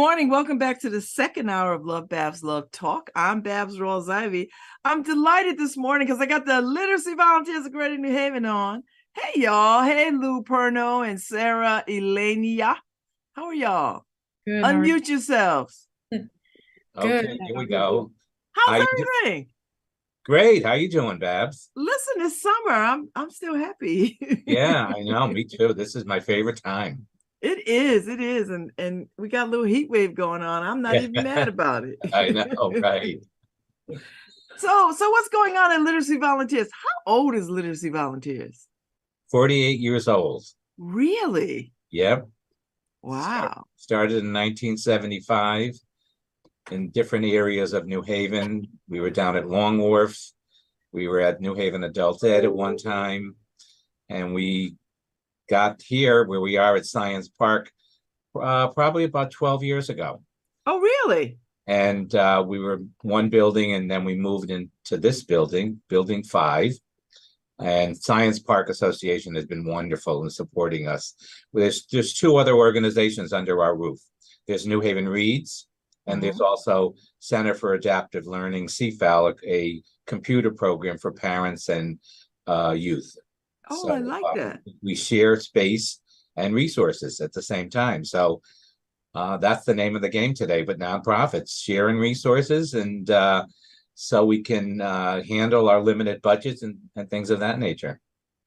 morning. Welcome back to the second hour of LoveBabz Love Talk. I'm Babz Rawls-Ivy. I'm delighted this morning because I got the Literacy Volunteers of Greater New Haven on. Hey, y'all. Hey, Lou Perno and Sarah Elenia. How are y'all? Good. Unmute yourselves. Good. Okay, here we go. How's How everything? Great. How you doing, Babz? Listen, it's summer. I'm still happy. Yeah, I know. Me too. This is my favorite time. It is. And we got a little heat wave going on. I'm not even mad about it. I know, right? So what's going on in Literacy Volunteers? How old is Literacy Volunteers? 48 years old. Really? Yep. Wow. Started in 1975 in different areas of New Haven. We were down at Long Wharf. We were at New Haven Adult Ed at one time. And we got here where we are at Science Park probably about 12 years ago. Oh, really? And we were one building, and then we moved into this building, Building 5. And Science Park Association has been wonderful in supporting us. There's two other organizations under our roof. There's New Haven Reads, and there's also Center for Adaptive Learning, CFAL, a computer program for parents and youth. Oh, So I like that. we share space and resources at the same time. So that's the name of the game today, but nonprofits sharing resources and so we can handle our limited budgets and things of that nature.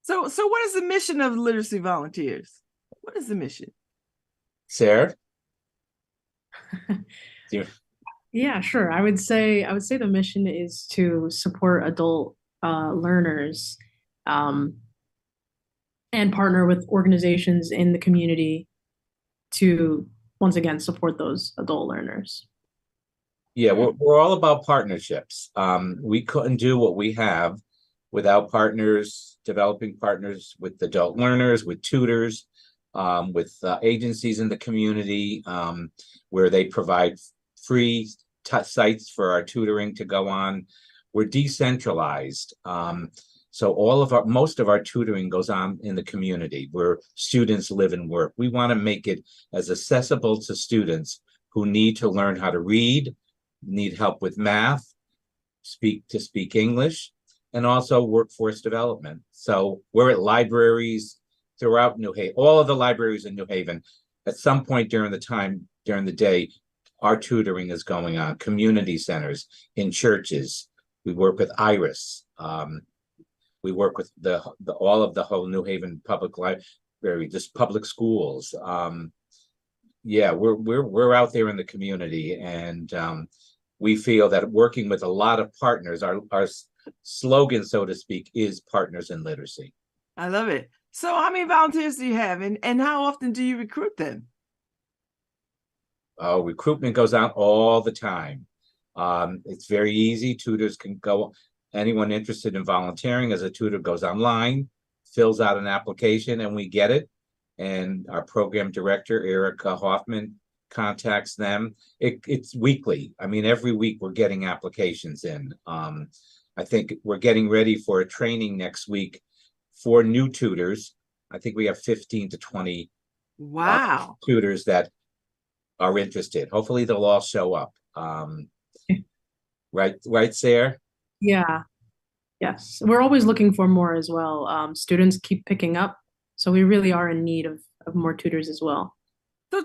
So what is the mission of Literacy Volunteers? What is the mission? Sarah? Yeah, sure. I would say the mission is to support adult learners and partner with organizations in the community to once again support those adult learners. Yeah, we're all about partnerships. We couldn't do what we have without partners, developing partners with adult learners, with tutors, with agencies in the community where they provide free sites for our tutoring to go on. We're decentralized. So most of our tutoring goes on in the community where students live and work. We want to make it as accessible to students who need to learn how to read, need help with math, speak English, and also workforce development. So we're at libraries throughout New Haven, all of the libraries in New Haven. At some point during the day, our tutoring is going on. Community centers, in churches. We work with Iris. We work with all of the whole New Haven public library, just public schools. Yeah, we're out there in the community, and we feel that working with a lot of partners, our slogan, so to speak, is Partners in Literacy. I love it. So how many volunteers do you have, and how often do you recruit them? Oh, recruitment goes on all the time. It's very easy. Tutors can go, anyone interested in volunteering as a tutor goes online, fills out an application, and we get it. And our program director, Erica Hoffman, contacts them. It's weekly. I mean, every week we're getting applications in. I think we're getting ready for a training next week for new tutors. I think we have 15 to 20 tutors that are interested. Hopefully they'll all show up. Right, Sarah? Yeah. Yes. We're always looking for more as well. Students keep picking up, so we really are in need of more tutors as well.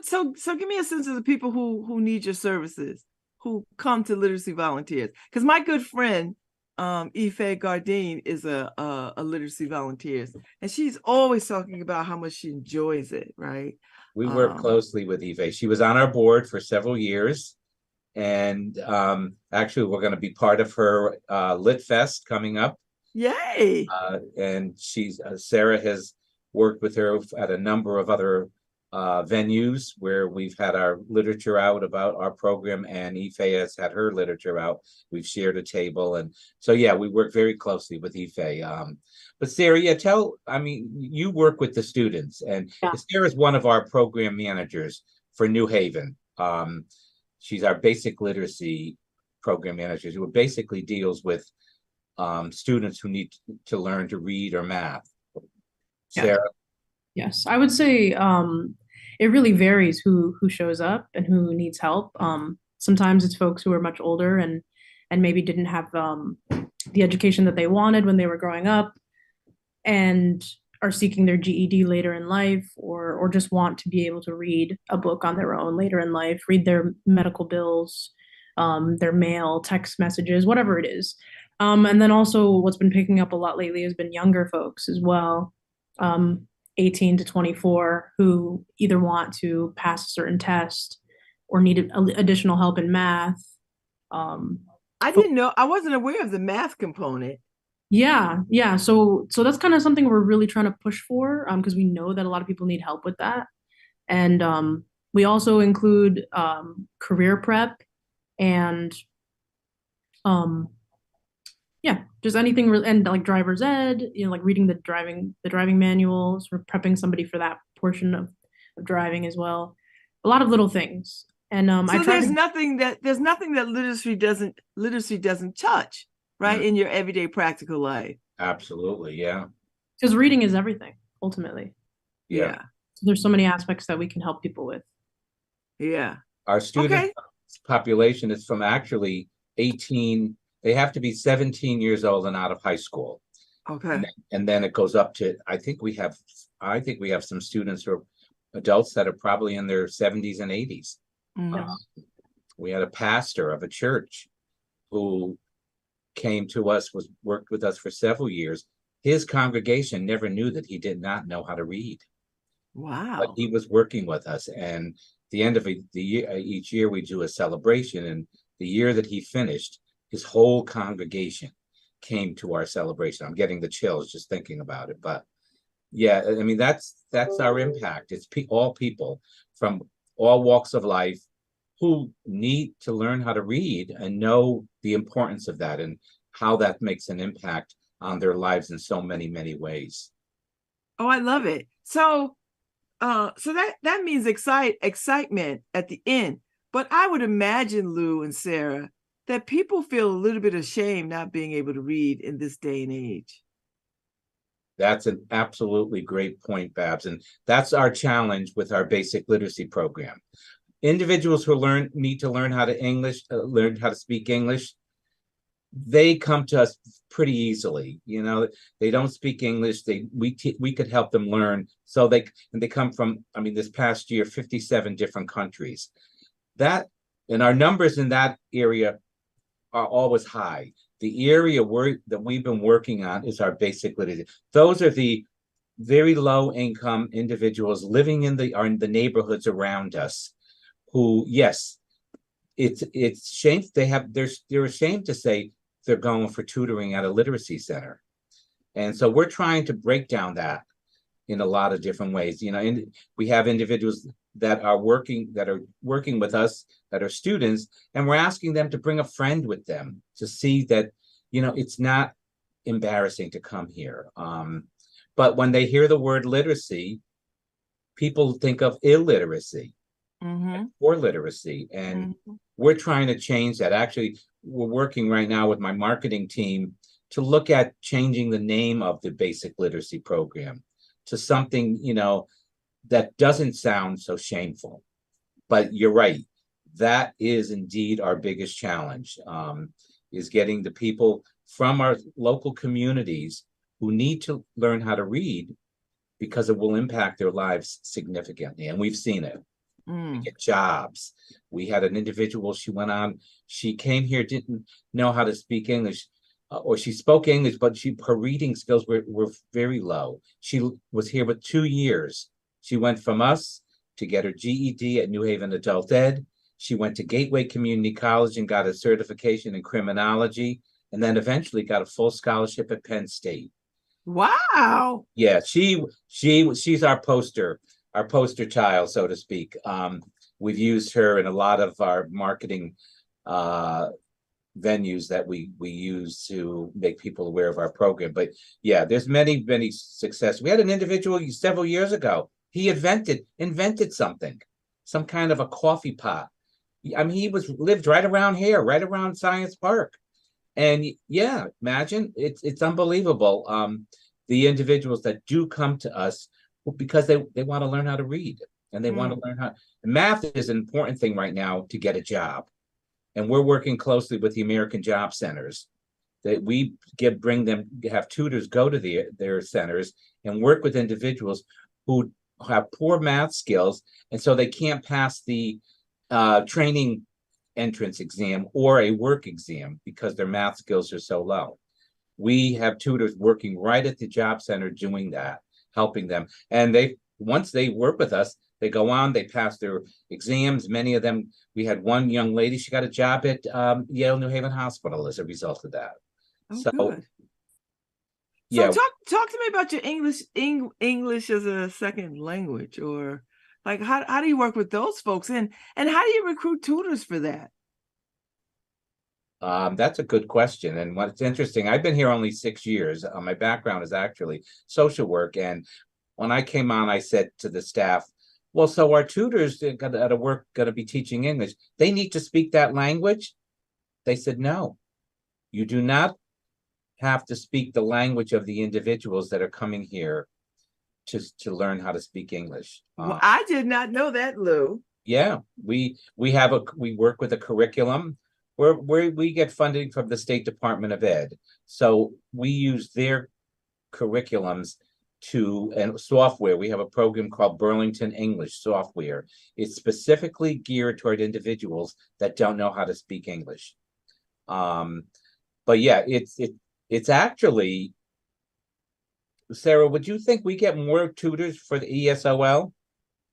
So give me a sense of the people who need your services, who come to Literacy Volunteers. Because my good friend, Ife Gardine, is a Literacy Volunteers, and she's always talking about how much she enjoys it, right? We work closely with Ife. She was on our board for several years. And actually, we're going to be part of her Lit Fest coming up. Yay! And Sarah has worked with her at a number of other venues where we've had our literature out about our program, and Ife has had her literature out. We've shared a table, and so yeah, we work very closely with Ife. But Sarah, yeah, you work with the students, and Sarah's one of our program managers for New Haven. She's our basic literacy program manager who basically deals with students who need to learn to read or math. Sarah? Yes, I would say it really varies who shows up and who needs help. Sometimes it's folks who are much older and maybe didn't have the education that they wanted when they were growing up and are seeking their GED later in life, or just want to be able to read a book on their own later in life, read their medical bills, their mail, text messages, whatever it is. And then also what's been picking up a lot lately has been younger folks as well, 18 to 24, who either want to pass a certain test or need additional help in math. I didn't know, I wasn't aware of the math component. Yeah. So that's kind of something we're really trying to push for, because we know that a lot of people need help with that. And we also include career prep and yeah, just anything and like driver's ed, like reading the driving manuals, or prepping somebody for that portion of driving as well. A lot of little things. And so there's nothing that literacy doesn't touch, right, in your everyday practical life. Absolutely, yeah. Because reading is everything, ultimately. Yeah. So there's so many aspects that we can help people with. Yeah. Our student population is from actually 18, they have to be 17 years old and out of high school. Okay. And then it goes up to, I think we have some students who are adults that are probably in their 70s and 80s. We had a pastor of a church who came to us, worked with us for several years. His congregation never knew that he did not know how to read. Wow. But he was working with us, and the end of the year, each year we do a celebration, and the year that he finished, his whole congregation came to our celebration. I'm getting the chills just thinking about it. But yeah, I mean, that's our impact. It's all people from all walks of life who need to learn how to read and know the importance of that and how that makes an impact on their lives in so many, many ways. Oh, I love it. So that means excitement at the end. But I would imagine, Lou and Sarah, that people feel a little bit ashamed not being able to read in this day and age. That's an absolutely great point, Babz. And that's our challenge with our basic literacy program. Individuals who need to learn how to speak English, they come to us pretty easily. They don't speak English. We could help them learn. So they come from, this past year, 57 different countries. And our numbers in that area are always high. The area that we've been working on is our basic literacy. Those are the very low income individuals living in the neighborhoods around us, who, yes, it's shame they're ashamed to say they're going for tutoring at a literacy center. And so we're trying to break down that in a lot of different ways. And we have individuals that are working with us that are students, and we're asking them to bring a friend with them to see that, it's not embarrassing to come here. But when they hear the word literacy, people think of illiteracy or literacy. And we're trying to change that. Actually, we're working right now with my marketing team to look at changing the name of the basic literacy program to something, that doesn't sound so shameful. But you're right. That is indeed our biggest challenge, is getting the people from our local communities who need to learn how to read, because it will impact their lives significantly. And we've seen it. We get jobs. We had an individual, she came here, didn't know how to speak English, or she spoke English, but her reading skills were very low. She was here with 2 years. She went from us to get her GED at New Haven Adult Ed. She went to Gateway Community College and got a certification in criminology, and then eventually got a full scholarship at Penn State. Wow. Yeah, she's our poster child, so to speak. We've used her in a lot of our marketing venues that we use to make people aware of our program. But yeah, there's many, many success. We had an individual several years ago. He invented something, some kind of a coffee pot. He lived right around here, right around Science Park. And yeah, imagine, it's unbelievable. The individuals that do come to us because they want to learn how to read. and they want to learn how. Math is an important thing right now to get a job. And we're working closely with the American Job Centers that we have tutors go to their centers and work with individuals who have poor math skills, and so they can't pass the training entrance exam or a work exam because their math skills are so low. We have tutors working right at the job center doing that, helping them. And once they work with us, they go on, they pass their exams. Many of them, we had one young lady, she got a job at Yale New Haven Hospital as a result of that. Oh, so good. Yeah. So talk to me about your English as a second language, or like how do you work with those folks, and how do you recruit tutors for that? That's a good question. And what's interesting, I've been here only 6 years. My background is actually social work. And when I came on, I said to the staff, well, so our tutors going to be teaching English. They need to speak that language. They said, no, you do not have to speak the language of the individuals that are coming here to learn how to speak English. Well, I did not know that, Lou. Yeah, we work with a curriculum where we get funding from the State Department of Ed. So we use their curriculums and software. We have a program called Burlington English Software. It's specifically geared toward individuals that don't know how to speak English. But yeah, it's actually, Sarah, would you think we get more tutors for the ESOL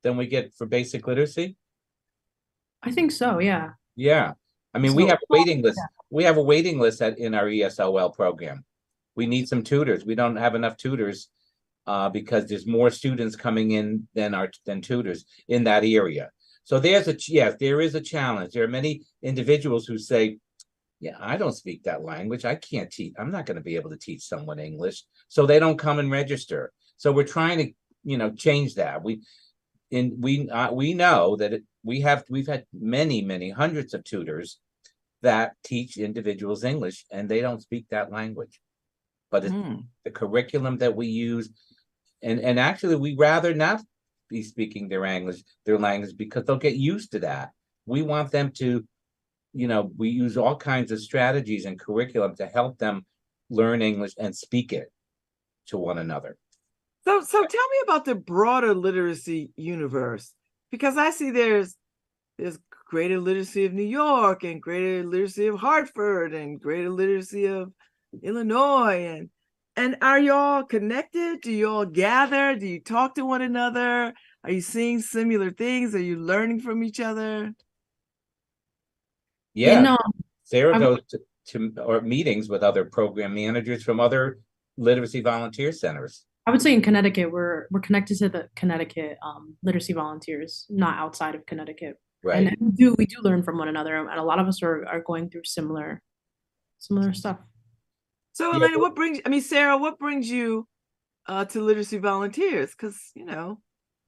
than we get for basic literacy? I think so, yeah. Yeah. I mean, we have a waiting list. We have a waiting list in our ESOL program. We need some tutors. We don't have enough tutors because there's more students coming in than tutors in that area. So there is a challenge. There are many individuals who say, yeah, I don't speak that language. I can't teach. I'm not going to be able to teach someone English. So they don't come and register. So we're trying to, change that. We know that we've had many hundreds of tutors that teach individuals English, and they don't speak that language. But it's the curriculum that we use, and actually we rather not be speaking their language because they'll get used to that. We want them to, we use all kinds of strategies and curriculum to help them learn English and speak it to one another. So tell me about the broader literacy universe, because I see there's greater literacy of New York and greater literacy of Hartford and greater literacy of Illinois, and are y'all connected? Do you all gather? Do you talk to one another? Are you seeing similar things? Are you learning from each other? Yeah, Sarah goes to meetings with other program managers from other literacy volunteer centers. I would say in Connecticut, we're connected to the Connecticut literacy volunteers, not outside of Connecticut. Right. And we do learn from one another, and a lot of us are going through similar stuff. So Elena, Sarah, what brings you to literacy volunteers? Because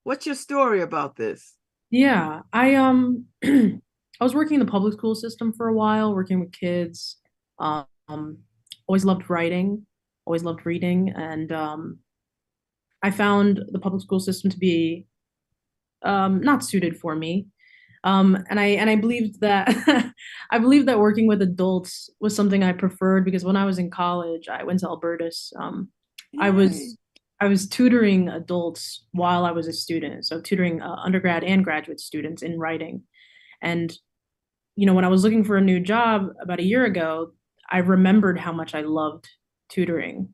what's your story about this? Yeah, I I was working in the public school system for a while, working with kids. Always loved writing, always loved reading, and I found the public school system to be not suited for me. And I believed that I believed that working with adults was something I preferred, because when I was in college, I went to Albertus. I was tutoring adults while I was a student, so tutoring undergrad and graduate students in writing. And when I was looking for a new job about a year ago, I remembered how much I loved tutoring,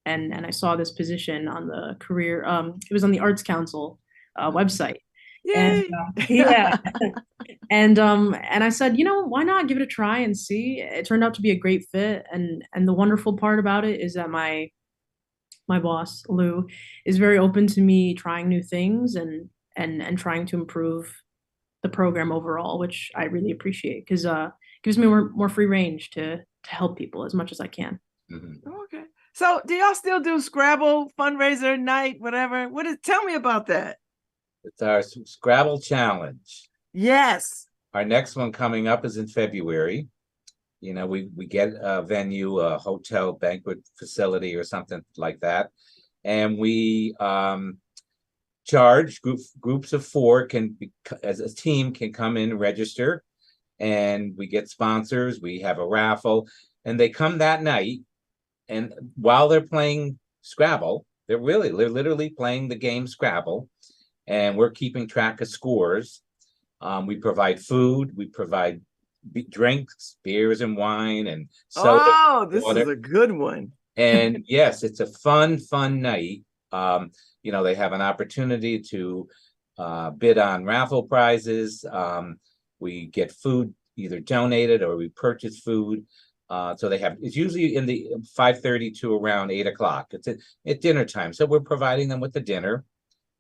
and I saw this position on the career. It was on the Arts Council website. Yay! And I said, why not give it a try and see? It turned out to be a great fit, and the wonderful part about it is that my boss Lou is very open to me trying new things and trying to improve the program overall, which I really appreciate, because gives me more free range to help people as much as I can. Mm-hmm. Okay. So do y'all still do Scrabble fundraiser night, whatever? Tell me about that. It's our Scrabble challenge. Yes. Our next one coming up is in February. We get a venue, a hotel, banquet facility or something like that. And we charge. Groups of 4 can be, as a team, can come in and register, and we get sponsors. We have a raffle, and they come that night, and while they're playing Scrabble, they're literally playing the game Scrabble, and we're keeping track of scores. We provide food, we provide drinks, beers and wine, and soda. Oh, this water. is a good one. And yes, it's a fun night. You know, they have an opportunity to bid on raffle prizes. We get food either donated or we purchase food. So they have, it's usually in the 5:30 to around 8 o'clock. It's at dinner time. So we're providing them with the dinner,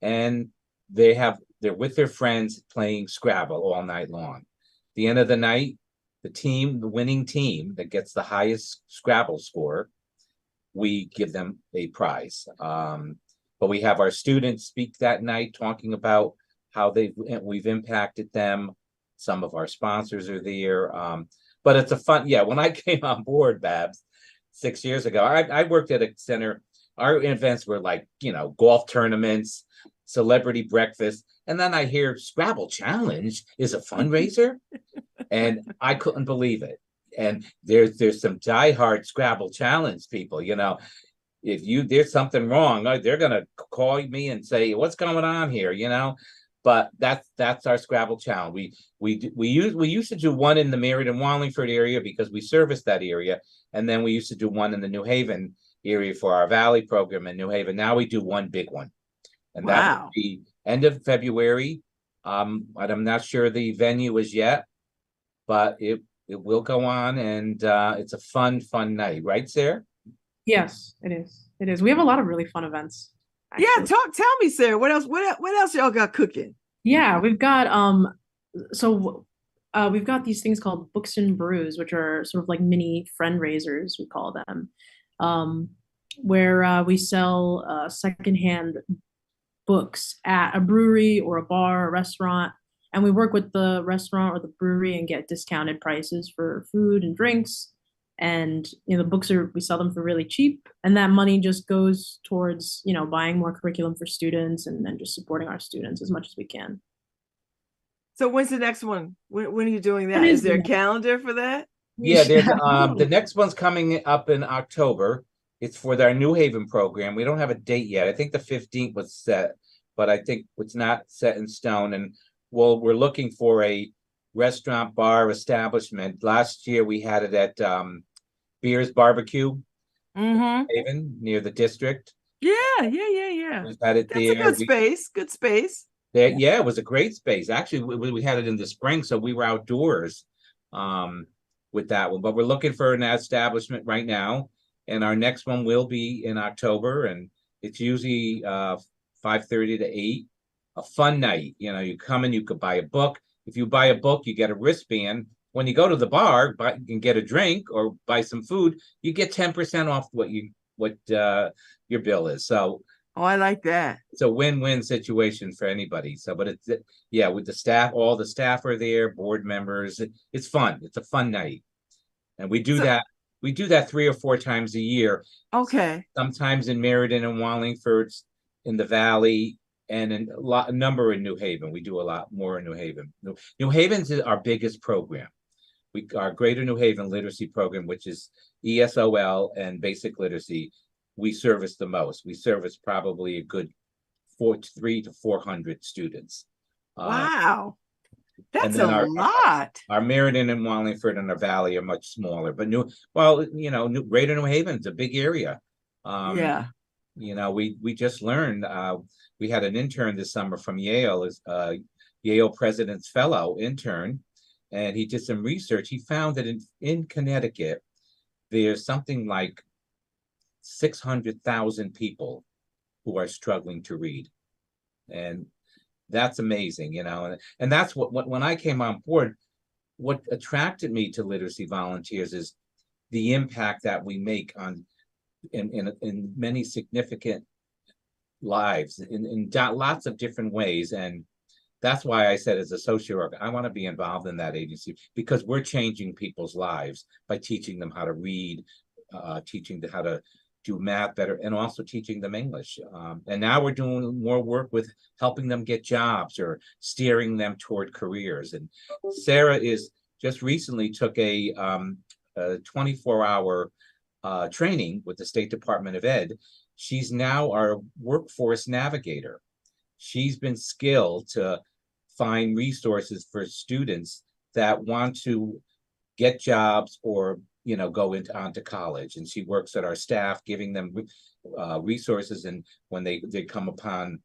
and they're with their friends playing Scrabble all night long. At the end of the night, the winning team that gets the highest Scrabble score, we give them a prize. But we have our students speak that night, talking about how we've impacted them. Some of our sponsors are there. But it's a fun, when I came on board, Babz, 6 years ago, I worked at a center. Our events were like, golf tournaments, celebrity breakfast. And then I hear Scrabble Challenge is a fundraiser. And I couldn't believe it. And there's some diehard Scrabble Challenge people, if there's something wrong, they're gonna call me and say, what's going on here, But that's our Scrabble Challenge. We used to do one in the Meriden and Wallingford area because we service that area, and then we used to do one in the New Haven area for our Valley program in New Haven. Now we do one big one, and that will be end of February. I'm not sure the venue is yet, but it will go on, and it's a fun night, right, Sarah? Yes, it is. It is. We have a lot of really fun events. Actually. Yeah, tell me, Sarah, what else y'all got cooking? Yeah, we've got we've got these things called Books and Brews, which are sort of like mini friend raisers, we call them, where we sell secondhand books at a brewery or a bar, a restaurant, and we work with the restaurant or the brewery and get discounted prices for food and drinks. And the books we sell them for really cheap, and that money just goes towards buying more curriculum for students and then just supporting our students as much as we can. So when's the next one? When are you doing that? Is there a calendar for that? Yeah, there's the next one's coming up in October. It's for our New Haven program. We don't have a date yet. I think the 15th was set, but I think it's not set in stone. And we're looking for a restaurant bar establishment. Last year we had it at Beers Barbecue, Haven, near the district. Yeah. We had it there. That's a good space. Yeah, it was a great space. Actually, we had it in the spring, so we were outdoors with that one. But we're looking for an establishment right now, and our next one will be in October, and it's usually 5:30 to 8. A fun night. You come in, you could buy a book. If you buy a book, you get a wristband. When you go to the bar and get a drink or buy some food, you get 10% off what your bill is. So, I like that. It's a win-win situation for anybody. So, but with the staff, all the staff are there, board members. It's fun. It's a fun night, and we do that. We do that 3 or 4 times a year. Okay. Sometimes in Meriden and Wallingford, in the Valley, and a number in New Haven. We do a lot more in New Haven. New Haven's is our biggest program. Our Greater New Haven Literacy Program, which is ESOL and Basic Literacy, we service the most. We service probably a good 300 to 400 students. Wow, that's a lot. Our Meriden and Wallingford and our Valley are much smaller, but Greater New Haven's a big area. We just learned. We had an intern this summer from Yale, as Yale President's Fellow intern. And he did some research. He found that in Connecticut, there's something like 600,000 people who are struggling to read. And that's amazing, and that's when I came on board, what attracted me to Literacy Volunteers is the impact that we make in many significant lives in lots of different ways. And that's why I said, as a social worker, I want to be involved in that agency, because we're changing people's lives by teaching them how to read, teaching them how to do math better, and also teaching them English. And now we're doing more work with helping them get jobs or steering them toward careers. And Sarah is just recently took a 24-hour training with the State Department of Ed. She's now our workforce navigator. She's been skilled to find resources for students that want to get jobs or go onto college, and she works at our staff, giving them resources. And when they come upon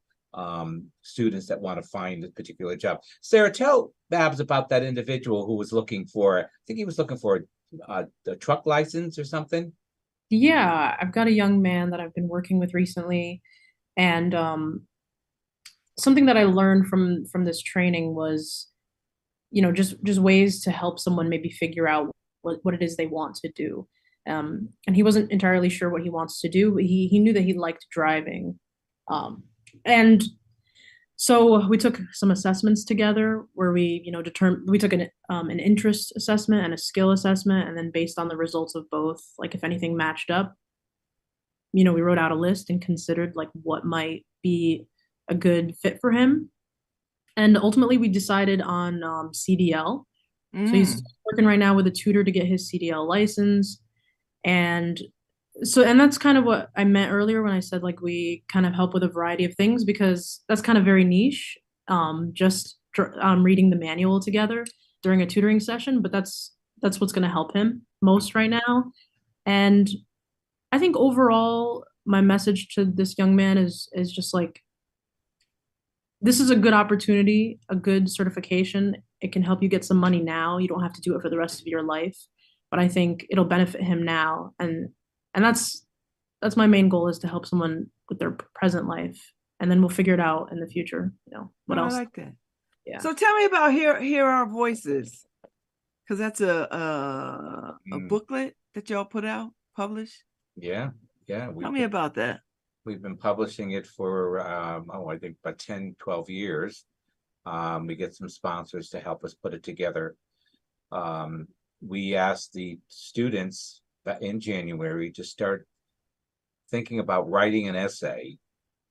students that want to find a particular job. Sarah, tell Babz about that individual who was looking for, I think he was looking for a truck license or something. Yeah, I've got a young man that I've been working with recently, and something that I learned from this training was, just ways to help someone maybe figure out what it is they want to do. And he wasn't entirely sure what he wants to do, but he knew that he liked driving. And so we took some assessments together where we took an interest assessment and a skill assessment, and then based on the results of both, like if anything matched up, we wrote out a list and considered like what might be a good fit for him. And ultimately we decided on CDL. So he's working right now with a tutor to get his CDL license. And that's kind of what I meant earlier when I said like we kind of help with a variety of things, because that's kind of very niche, just reading the manual together during a tutoring session. But that's what's going to help him most right now. And I think overall, my message to this young man is just like, this is a good opportunity, a good certification. It can help you get some money now. You don't have to do it for the rest of your life, but I think it'll benefit him now. And that's my main goal, is to help someone with their present life, and then we'll figure it out in the future. What else? I like that. Yeah. So tell me about Hear Our Voices, because that's a booklet that y'all published. Yeah. Tell me about that. We've been publishing it for, I think about 10, 12 years. We get some sponsors to help us put it together. We asked the students in January to start thinking about writing an essay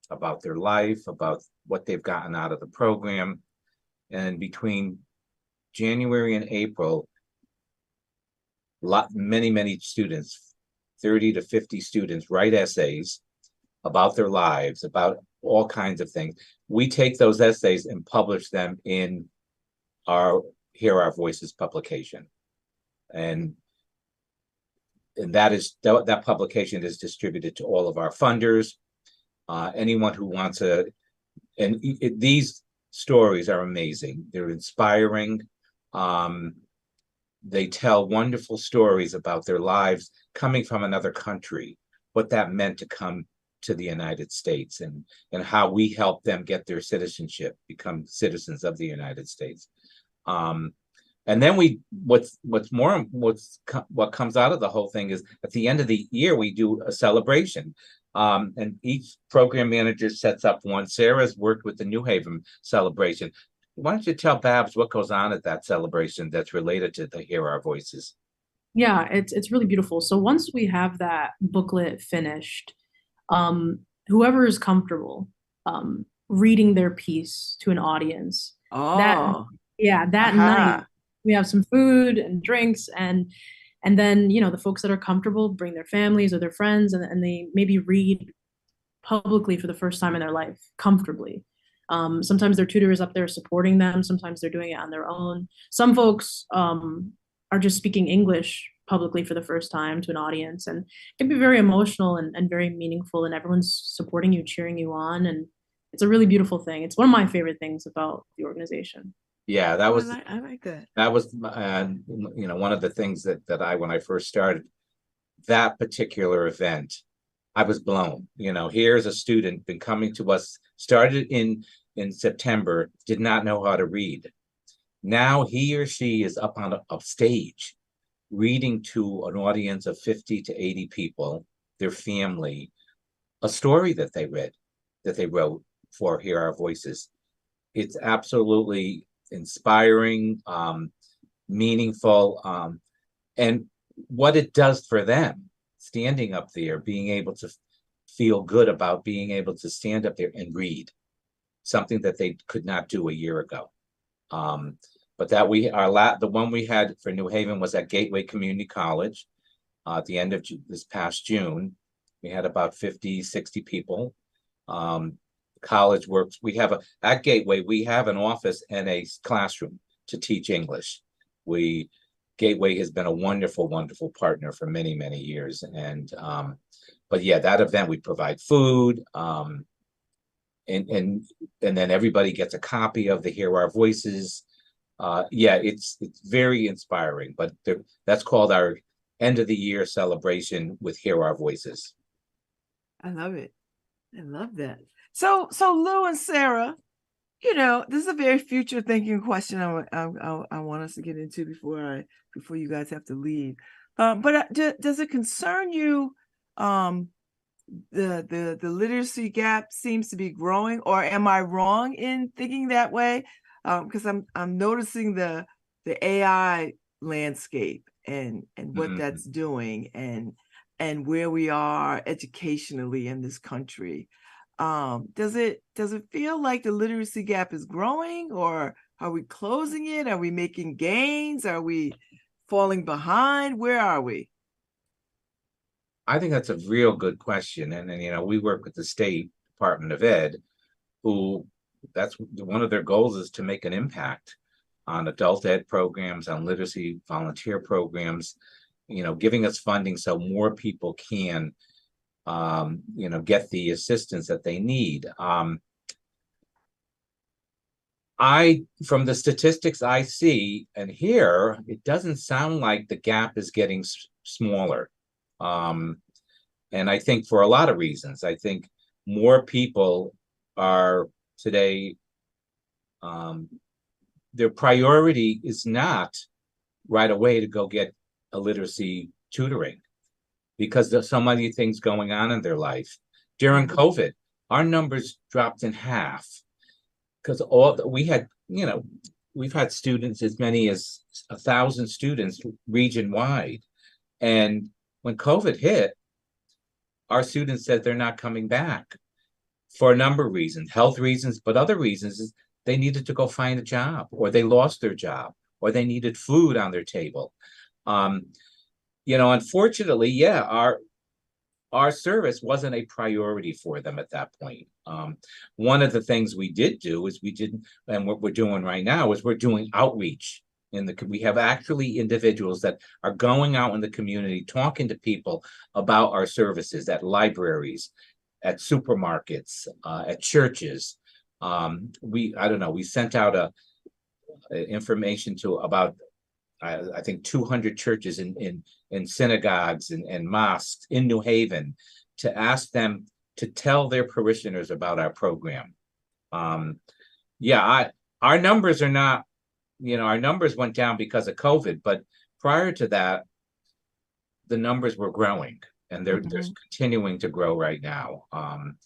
about their life, about what they've gotten out of the program. And between January and April, many students, 30 to 50 students, write essays about their lives, about all kinds of things. We take those essays and publish them in our Hear Our Voices publication. And that publication is distributed to all of our funders, anyone who wants these stories are amazing. They're inspiring. They tell wonderful stories about their lives coming from another country, what that meant to come to the United States, and how we help them get their citizenship, become citizens of the United States. And then what comes out of the whole thing is at the end of the year, we do a celebration. And each program manager sets up one. Sarah's worked with the New Haven celebration. Why don't you tell Babz what goes on at that celebration that's related to the Hear Our Voices? Yeah, it's really beautiful. So once we have that booklet finished, whoever is comfortable reading their piece to an audience, that night we have some food and drinks, and then the folks that are comfortable bring their families or their friends, and they maybe read publicly for the first time in their life comfortably. Sometimes their tutor is up there supporting them. Sometimes they're doing it on their own. Some folks are just speaking English publicly for the first time to an audience, and it can be very emotional and very meaningful, and everyone's supporting you, cheering you on, and it's a really beautiful thing. It's one of my favorite things about the organization. Yeah, that was I like that. That was one of the things that when I first started that particular event, I was blown. Here's a student been coming to us, started in September, did not know how to read. Now he or she is up on a stage reading to an audience of 50 to 80 people, their family, a story that they wrote for Hear Our Voices. It's absolutely inspiring, meaningful, and what it does for them standing up there, being able to feel good about being able to stand up there and read, something that they could not do a year ago. But that the one we had for New Haven was at Gateway Community College at the end of this past June. We had about 50, 60 people. College works. At Gateway, we have an office and a classroom to teach English. Gateway has been a wonderful, wonderful partner for many, many years. And but yeah, that event, we provide food, and then everybody gets a copy of the Hear Our Voices. Yeah, it's very inspiring. But that's called our end of the year celebration with Hear Our Voices. I love it. I love that. So Lou and Sarah, this is a very future thinking question I want us to get into before you guys have to leave. But does it concern you? The literacy gap seems to be growing, or am I wrong in thinking that way? Because I'm noticing the AI landscape and what that's doing and where we are educationally in this country. Does it feel like the literacy gap is growing, or are we closing it? Are we making gains? Are we falling behind? Where are we? I think that's a real good question. And we work with the State Department of Ed, that's one of their goals is to make an impact on adult ed programs, on literacy volunteer programs, giving us funding so more people can get the assistance that they need. From the statistics I see and hear, it doesn't sound like the gap is getting smaller. And I think for a lot of reasons. I think more people are today, their priority is not right away to go get a literacy tutoring, because there's so many things going on in their life. During COVID, our numbers dropped in half because we've had students, as many as 1,000 students region wide. And when COVID hit, our students said they're not coming back for a number of reasons, health reasons, but other reasons is they needed to go find a job, or they lost their job, or they needed food on their table. Unfortunately, yeah, our service wasn't a priority for them at that point. One of the things we did do is and what we're doing right now is we're doing outreach. We have actually individuals that are going out in the community, talking to people about our services at libraries, at supermarkets, at churches. We sent out information to about, I think 200 churches in synagogues and mosques in New Haven to ask them to tell their parishioners about our program. Our numbers are not, our numbers went down because of COVID, but prior to that, the numbers were growing, and they're continuing to grow right now. And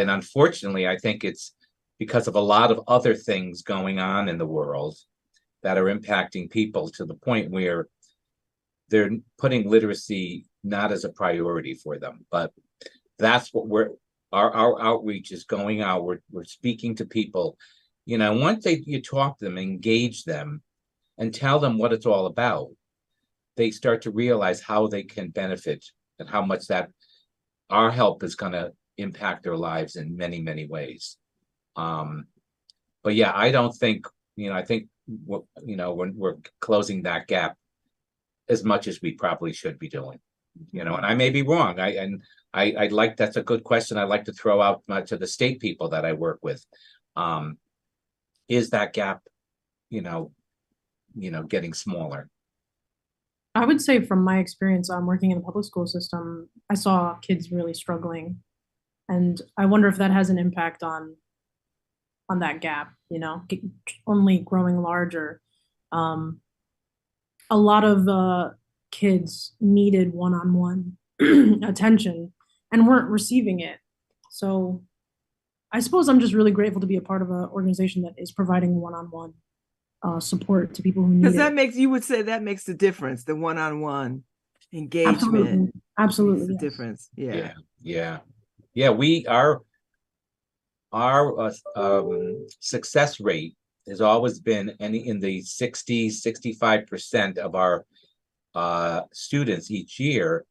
unfortunately, I think it's because of a lot of other things going on in the world that are impacting people to the point where they're putting literacy not as a priority for them. But that's what our outreach is going out. We're speaking to people. Once you talk to them, engage them, and tell them what it's all about, they start to realize how they can benefit and how much that our help is going to impact their lives in many, many ways. But yeah, I don't think, I think, when we're closing that gap as much as we probably should be doing, and I may be wrong. I'd like, that's a good question. I'd like to throw out to the state people that I work with. Is that gap, getting smaller? I would say from my experience working in the public school system, I saw kids really struggling. And I wonder if that has an impact on that gap, only growing larger. A lot of kids needed one-on-one attention and weren't receiving it. So I suppose I'm just really grateful to be a part of an organization that is providing one-on-one support to people who need it. Because you would say that makes the difference, the one-on-one engagement. Absolutely. the Yes. difference. Yeah. Yeah. Our success rate has always been in the 65% of our students each year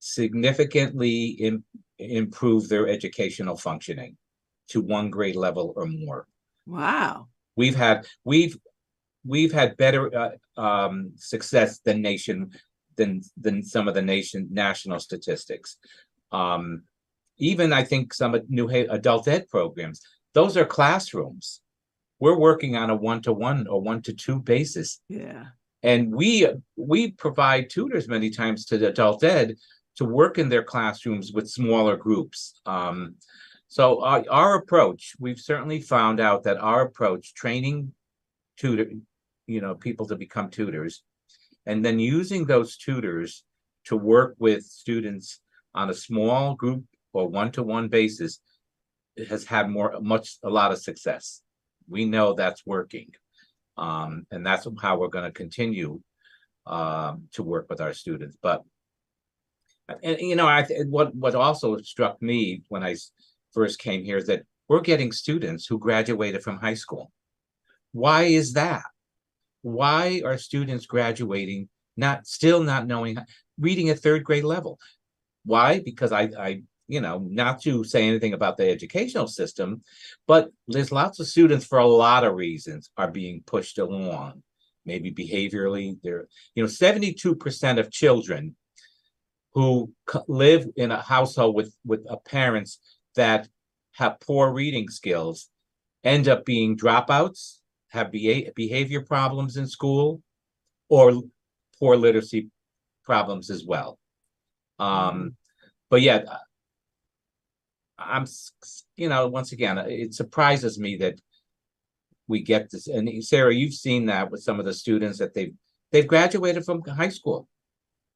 significantly improve their educational functioning to 1 grade level or more. Wow. We've had better success than some of the national statistics. Even I think some New adult ed programs, those are classrooms. We're working on a 1-to-1 or 1-to-2 basis. Yeah. And we provide tutors many times to the adult ed to work in their classrooms with smaller groups. So our approach, we've certainly found out that our approach, training people to become tutors, and then using those tutors to work with students on a small group or 1-to-1 basis, it has had a lot of success. We know that's working. And that's how we're going to continue to work with our students. But what also struck me when I first came here is that we're getting students who graduated from high school. Why is that? Why are students graduating still not knowing reading at 3rd grade level? Why? Because I not to say anything about the educational system, but there's lots of students for a lot of reasons are being pushed along. Maybe behaviorally, 72% of children who live in a household with parents that have poor reading skills end up being dropouts, have behavior problems in school, or poor literacy problems as well. But yeah, I'm, once again, it surprises me that we get this. And Sarah, you've seen that with some of the students that they've graduated from high school.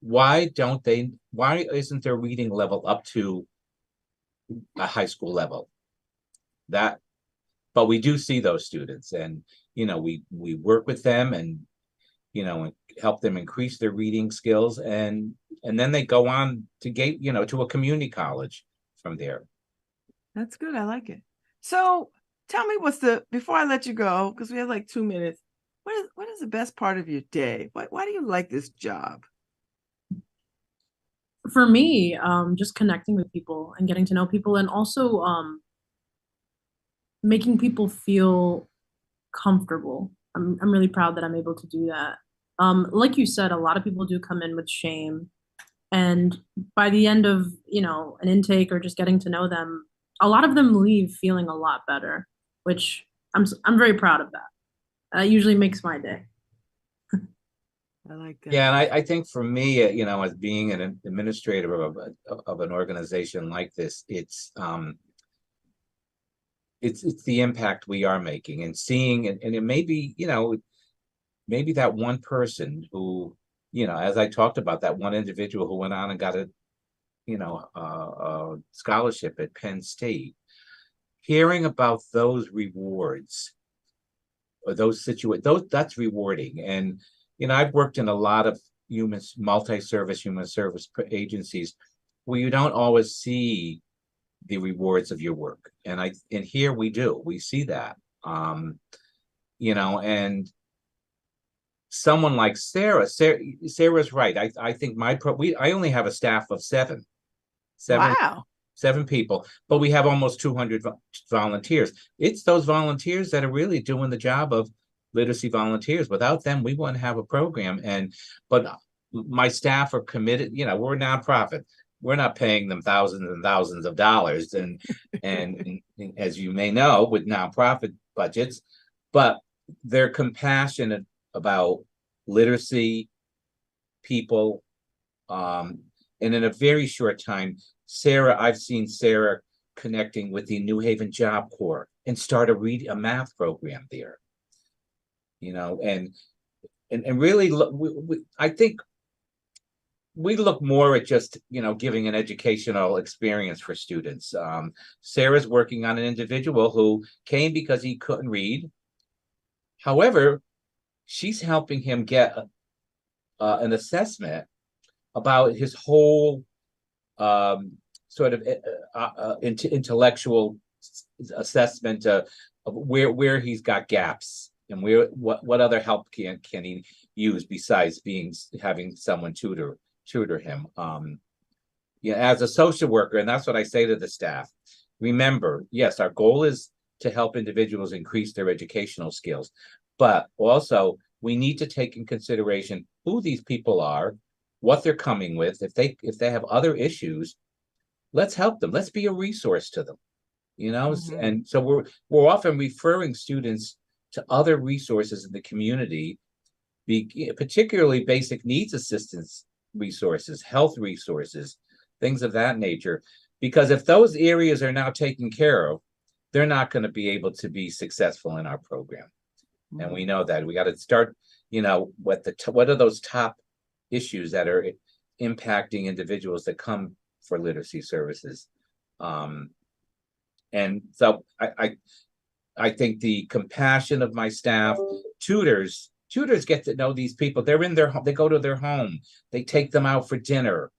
Why isn't their reading level up to a high school level? But we do see those students, and we work with them and help them increase their reading skills, and then they go on to to a community college from there. That's good. I like it. So tell me before I let you go, because we have like 2 minutes, what is the best part of your day? Why do you like this job? For me, just connecting with people and getting to know people, and also making people feel comfortable. I'm really proud that I'm able to do that. Like you said, a lot of people do come in with shame, and by the end of an intake or just getting to know them, a lot of them leave feeling a lot better, which I'm very proud of that. That usually makes my day. I like that. Yeah, and I think for me, as being an administrator of an organization like this, it's the impact we are making and seeing, and it may be, maybe that one person who, as I talked about, that one individual who went on and got a scholarship at Penn State, hearing about those rewards or those situations, that's rewarding. And I've worked in a lot of multi-service human service agencies where you don't always see the rewards of your work, and here we see that. And someone like Sarah's right. I think I only have a staff of seven. Wow. 7 people, but we have almost 200 volunteers. It's those volunteers that are really doing the job of literacy volunteers. Without them, we wouldn't have a program. But my staff are committed. We're a nonprofit. We're not paying them thousands and thousands of dollars, and as you may know, with nonprofit budgets, but they're compassionate about literacy, people, and in a very short time, I've seen Sarah connecting with the New Haven Job Corps and start a math program there. And really, I think we look more at just, giving an educational experience for students. Sarah's working on an individual who came because he couldn't read. However, she's helping him get an assessment about his whole sort of intellectual assessment of where he's got gaps and what other help can he use besides having someone tutor him. Yeah, as a social worker, and that's what I say to the staff. Remember, yes, our goal is to help individuals increase their educational skills, but also we need to take in consideration who these people are, what they're coming with. If they have other issues, let's help them. Let's be a resource to them, And so we're often referring students to other resources in the community, particularly basic needs assistance resources, health resources, things of that nature. Because if those areas are now taken care of, they're not going to be able to be successful in our program. And we know that we got to start, what are those top issues that are impacting individuals that come for literacy services. And so I think the compassion of my staff, tutors get to know these people. They're in their home, they go to their home, they take them out for dinner.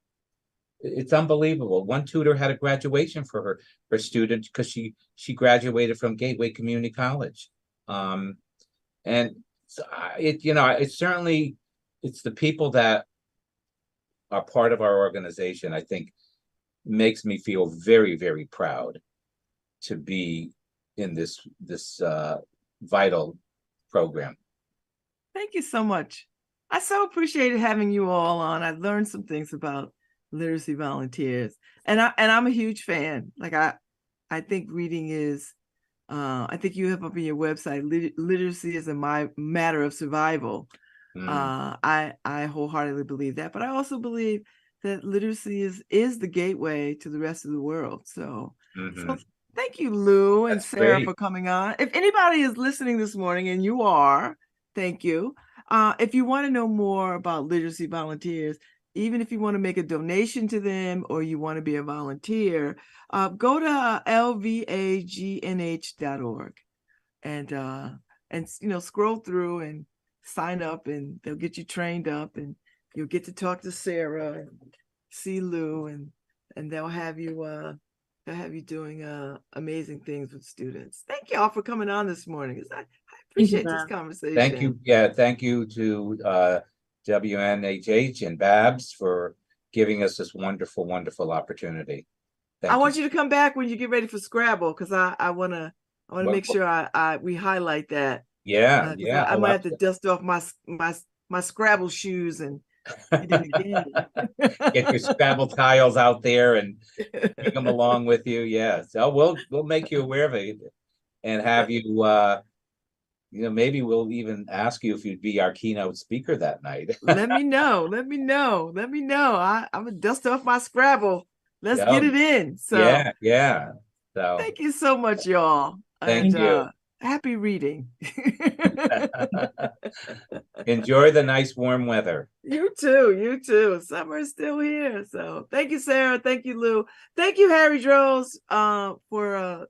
It's unbelievable. One tutor had a graduation for her student because she graduated from Gateway Community College. And so it's certainly, it's the people that are part of our organization, I think, makes me feel very, very proud to be in this vital program. Thank you so much. I so appreciated having you all on. I learned some things about literacy volunteers, and I'm a huge fan. Like I think reading is, I think you have up on your website, literacy is a matter of survival. I wholeheartedly believe that, but I also believe that literacy is the gateway to the rest of the world. So thank you, Lou and Sarah, for coming on. If anybody is listening this morning, and you are, thank you. If you want to know more about literacy volunteers, even if you want to make a donation to them or you want to be a volunteer, go to lvagnh.org and scroll through and sign up, and they'll get you trained up, and you'll get to talk to Sarah and see Lou, and they'll have you doing amazing things with students. Thank you all for coming on this morning. I appreciate this conversation. Thank you. Yeah, thank you to WNHH and Babz for giving us this wonderful, wonderful opportunity. I want you to come back when you get ready for Scrabble, because I want to make sure we highlight that. Yeah, I might have to dust off my Scrabble shoes and get it again. Get your Scrabble tiles out there and bring them along with you. Yeah, so we'll make you aware of it and have you. Maybe we'll even ask you if you'd be our keynote speaker that night. Let me know. I'm gonna dust off my Scrabble. Let's get it in. So yeah. So thank you so much, y'all. Thank you. Happy reading. Enjoy the nice warm weather. You too. Summer is still here. So thank you, Sarah. Thank you, Lou. Thank you, Harry Droz, for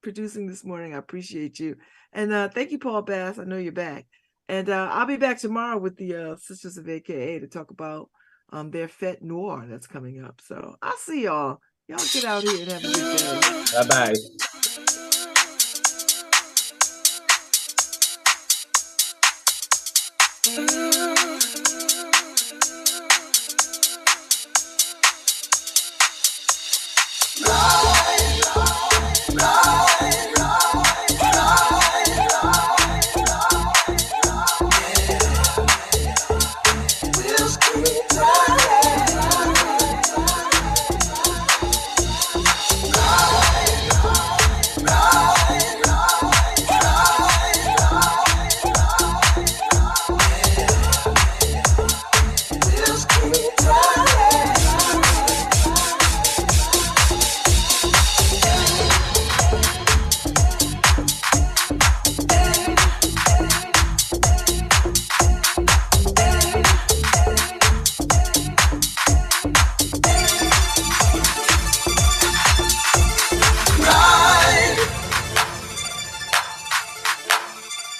producing this morning. I appreciate you. And thank you, Paul Bass. I know you're back. And I'll be back tomorrow with the Sisters of AKA to talk about their Fête Noire that's coming up. So I'll see y'all. Y'all get out here and have a good day. Bye-bye. Mm-hmm.